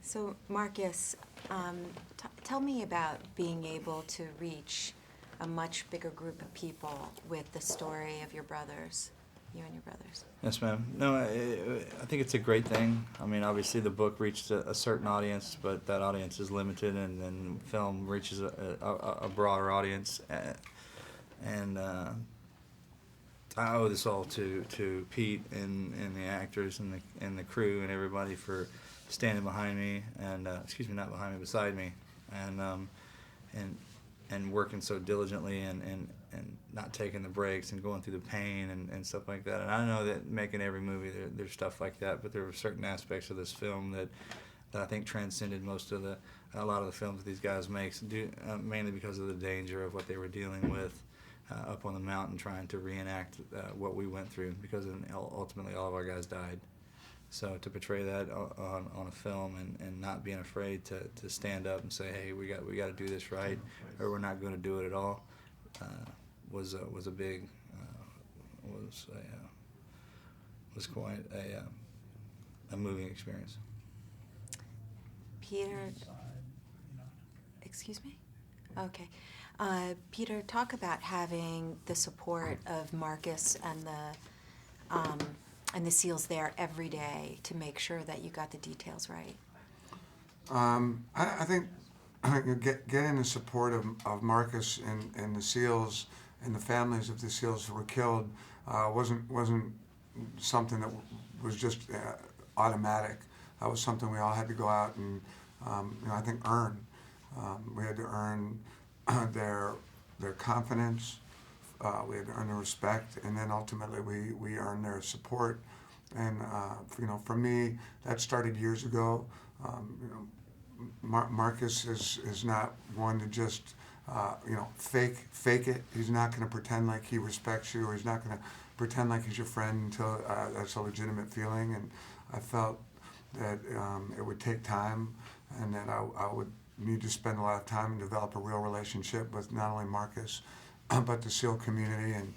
So, Marcus, tell me about being able to reach a much bigger group of people with the story of your brothers, you and your brothers. Yes, ma'am. No, I think it's a great thing. I mean, obviously the book reached a certain audience, but that audience is limited, and then film reaches a broader audience. And I owe this all to Pete and the actors and the crew and everybody for standing behind me and not behind me, beside me, and working so diligently and not taking the breaks and going through the pain and stuff like that. And I know that making every movie there's stuff like that, but there were certain aspects of this film that I think transcended a lot of the films that these guys make, mainly because of the danger of what they were dealing with up on the mountain, trying to reenact what we went through, because ultimately all of our guys died. So to portray that on a film and not being afraid to stand up and say, hey, we got to do this right, or we're not going to do it at all, was quite a moving experience. Peter, excuse me? Okay. Peter, talk about having the support of Marcus and the SEALs there every day to make sure that you got the details right. I think getting the support of Marcus and the SEALs and the families of the SEALs who were killed wasn't something that was just automatic. That was something we all had to go out and I think earn. We had to earn their confidence. We had to earn their respect, and then ultimately we earned their support. And for me, that started years ago. Marcus is not one to just fake it. He's not going to pretend like he respects you, or he's not going to pretend like he's your friend until that's a legitimate feeling. And I felt that it would take time, and that I would need to spend a lot of time and develop a real relationship with not only Marcus, but the SEAL community. And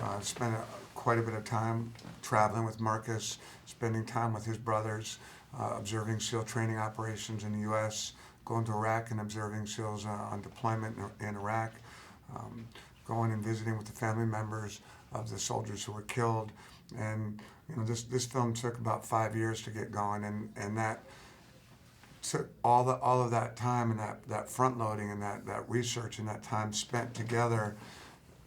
I've spent quite a bit of time traveling with Marcus, spending time with his brothers, observing SEAL training operations in the U.S., going to Iraq and observing SEALs on deployment in Iraq, going and visiting with the family members of the soldiers who were killed. And this film took about 5 years to get going, and that took all of that time, and that front loading and that research and that time spent together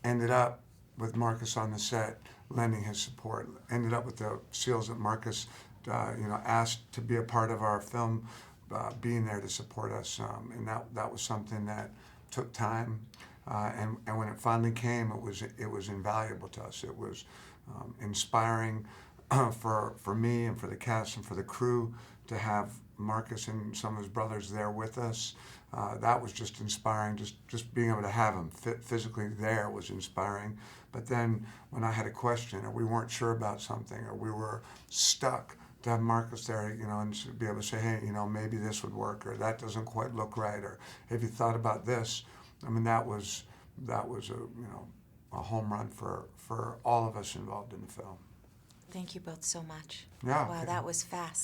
ended up with Marcus on the set lending his support, ended up with the SEALs that Marcus asked to be a part of our film, being there to support us, and that was something that took time, and when it finally came, it was invaluable to us. It was inspiring for me and for the cast and for the crew to have Marcus and some of his brothers there with us. That was just inspiring. Just being able to have him physically there was inspiring. But then when I had a question, or we weren't sure about something, or we were stuck, to have Marcus there, and to be able to say, hey, maybe this would work, or that doesn't quite look right, or have you thought about this? I mean, that was a home run for all of us involved in the film. Thank you both so much. Yeah. Wow, that was fast.